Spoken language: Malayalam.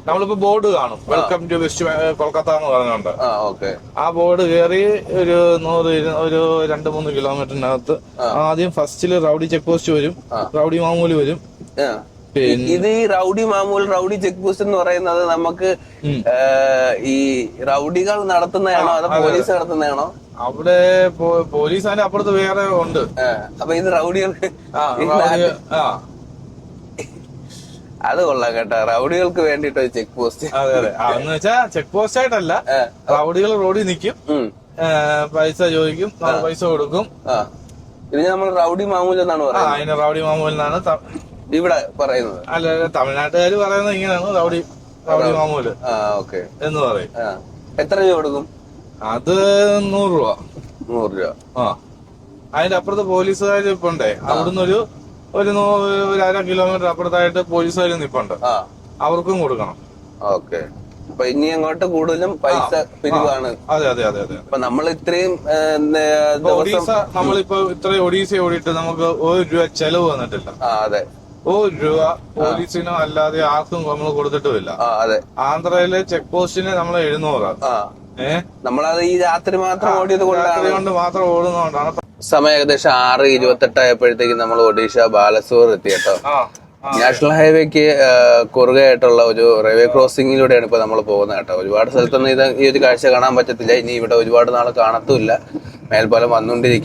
നമ്മളിപ്പോ ബോർഡ് കാണും, വെൽക്കം ടു വെസ്റ്റ് കൊൽക്കത്ത എന്ന് പറഞ്ഞുകൊണ്ട്. ഓക്കെ. ആ ബോർഡ് കയറി ഒരു 2-3 കിലോമീറ്ററിനകത്ത് ആദ്യം ഫസ്റ്റില് റൗഡി ചെക്ക് പോസ്റ്റ് വരും, റൗഡി മാമൂല് വരും. ഇത് ഈ റൗഡി മാമൂൽ, റൗഡി ചെക്ക് പോസ്റ്റ് എന്ന് പറയുന്നത് നമുക്ക് ഈ റൗഡികൾ നടത്തുന്നതാണോ അതോ പോലീസ് നടത്തുന്നതാണോ? അവിടെ പോലീസ് അതിന്റെ അപ്പുറത്ത് വേറെ ഉണ്ട്. അപ്പൊ ഇത് റൗഡികൾക്ക് അത് കൊള്ളാം കേട്ടോ, റൗഡികൾക്ക് വേണ്ടിട്ട് ചെക്ക് പോസ്റ്റ്. അതെ അതെ, എന്ന് വെച്ചാ ചെക്ക് പോസ്റ്റ് ആയിട്ടല്ല, റൗഡികൾ റോഡിൽ നിൽക്കും, പൈസ ചോദിക്കും, പൈസ കൊടുക്കും. ഇതിന് നമ്മൾ റൗഡി മാമൂൽ എന്നാണ് പറയുന്നത്. അതിന് റൗഡി മാമൂൽ എന്നാണ് ഇവിടെ പറയുന്നത്. അല്ല, തമിഴ്നാട്ടുകാര് പറയുന്നത് ഇങ്ങനെയാണ്, റൗഡി മാമൂല് എന്ന് പറയും. എത്ര രൂപ കൊടുക്കും? അത് 100 രൂപ. 100 രൂപ. അതിന്റെ അപ്പുറത്ത് പോലീസുകാർ നിപ്പുണ്ടേ, അവിടുന്ന് ഒരു 1/2 കിലോമീറ്റർ അപ്പുറത്തായിട്ട് പോലീസുകാർ നിപ്പുണ്ട്, അവർക്കും കൊടുക്കണം. ഓക്കെ. അപ്പൊ ഇനി അങ്ങോട്ട് കൂടുതലും പൈസ പിരിവാണ്. അതെ അതെ അതെ അതെ. അപ്പൊ നമ്മൾ ഇത്രയും ഒഡീസ, നമ്മളിപ്പോ ഇത്രയും ഒഡീസ ഓടിയിട്ട് നമുക്ക് 1 രൂപ ചെലവ് വന്നിട്ടില്ല. അതെ, 1 രൂപ പോലീസിനോ അല്ലാതെ ആർക്കും നമ്മൾ കൊടുത്തിട്ടുമില്ല. അതെ. ആന്ധ്രയിലെ ചെക്ക് പോസ്റ്റിന് നമ്മൾ 700. നമ്മളത് ഈ രാത്രി മാത്രം ഓടിയത് കൊണ്ട് മാത്രം ഓടുന്നതുകൊണ്ടാണ്. സമയം ഏകദേശം 6:28 ആയപ്പോഴത്തേക്കും നമ്മൾ ഒഡീഷ ബാലസോർ എത്തി കേട്ടോ. നാഷണൽ ഹൈവേക്ക് കുറുകയായിട്ടുള്ള ഒരു റെയിൽവേ ക്രോസിംഗിലൂടെയാണ് ഇപ്പൊ നമ്മൾ പോകുന്നത് കേട്ടോ. ഒരുപാട് സ്ഥലത്തൊന്നും ഈ ഒരു കാഴ്ച കാണാൻ പറ്റത്തില്ല. ഇനി ഇവിടെ ഒരുപാട് നാൾ കാണത്തുമില്ല. മേൽപ്പാലം വന്നുകൊണ്ടിരിക്കും.